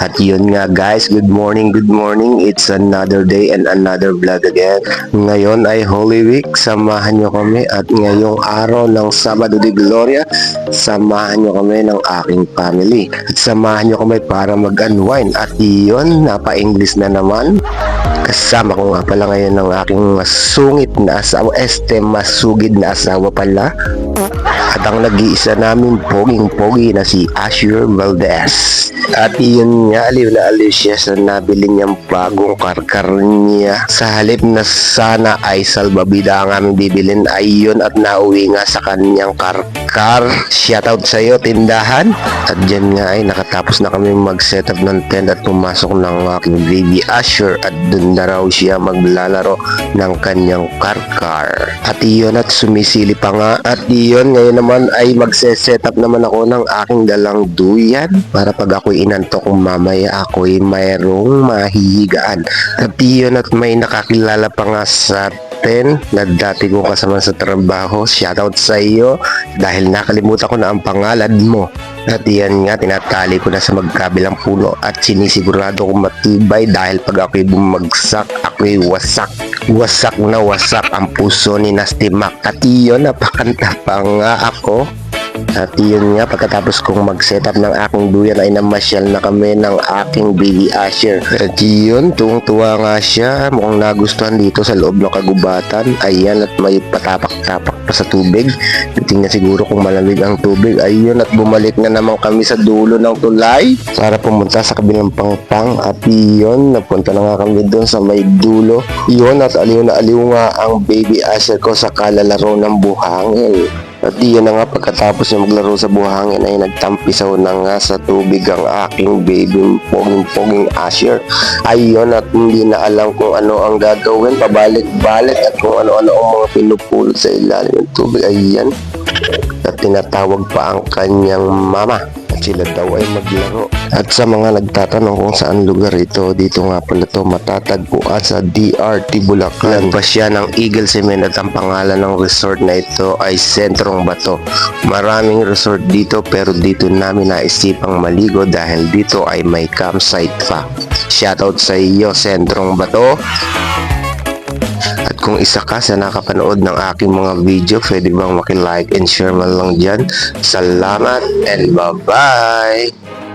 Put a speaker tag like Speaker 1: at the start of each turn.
Speaker 1: At yun nga guys, good morning, good morning. It's another day and another vlog again. Ngayon ay Holy Week, samahan nyo kami at ngayong araw ng Sabado de Gloria, samahan nyo kami ng aking family. At samahan nyo kami para mag-unwind. At yun, napa-English na naman. Kasama ko nga pala ngayon ng aking masungit na asawa, masugid na asawa pala. At ang nag-iisa namin poging-pogi na si Asher Valdez. At iyon nga, aliw na aliw siya sa nabili niyang bagong karkar niya. Sa halip na sana ay salbabida ang aming bibilin, ay yun at nauwi nga sa kanyang karkar. Shoutout sa iyo, tindahan. At dyan nga ay nakatapos na kami mag-setup ng tent at pumasok ng aking baby Asher at dun na raw siya maglalaro ng kanyang karkar. At iyon at sumisili pa nga. At iyon ngayon naman ay magse-setup naman ako ng aking dalang duyan para pag ako'y inantok mamaya ako'y mayroong mahihigaan. At iyon at may nakakilala pa nga sa na dati kong kasama sa trabaho. Shoutout sa iyo dahil nakalimutan ko na ang pangalan mo. At yan nga, tinatali ko na sa magkabilang puno at sinisigurado kong matibay dahil pag ako'y bumagsak, ako'y wasak. Wasak na wasak ang puso ni Nasty Mac. At iyon, napakanta pa nga ako. At yun nga, pagkatapos kong mag-setup ng aking duyan ay namasyal na kami ng aking baby Asher. At yun, tuwang-tuwa nga siya, mukhang nagustuhan dito sa loob ng kagubatan. Ayan, at may patapak-tapak pa sa tubig. Tingnan siguro kung malamig ang tubig. Ayun, at bumalik na naman kami sa dulo ng tulay para pumunta sa kabilang pangpang. At yun, napunta na nga kami doon sa may dulo. Yun, at aliw na aliw nga ang baby Asher ko sa kalalaro ng buhangin. At iyon na nga, pagkatapos niya maglaro sa buhangin ay nagtampisaw na nga sa tubig ang aking baby poging Asher. Ayun, at hindi na alam kung ano ang gagawin, pabalik-balik at kung ano-ano ang mga pinupulot sa ilalim ng tubig. Ayan, at tinatawag pa ang kanyang mama. Sila daw ay maglaro. At sa mga nagtatanong kung saan lugar ito, dito nga pala ito matatagpuan sa DRT Bulacan. Nagpasya ng Eagle Cement at ang pangalan ng resort na ito ay Sentrong Bato. Maraming resort dito pero dito namin naisipang maligo dahil dito ay may campsite pa. Shoutout sa iyo, Sentrong Bato. At kung isa ka sa nakapanood ng aking mga video, pwede bang maki-like and share man lang dyan. Salamat and bye-bye!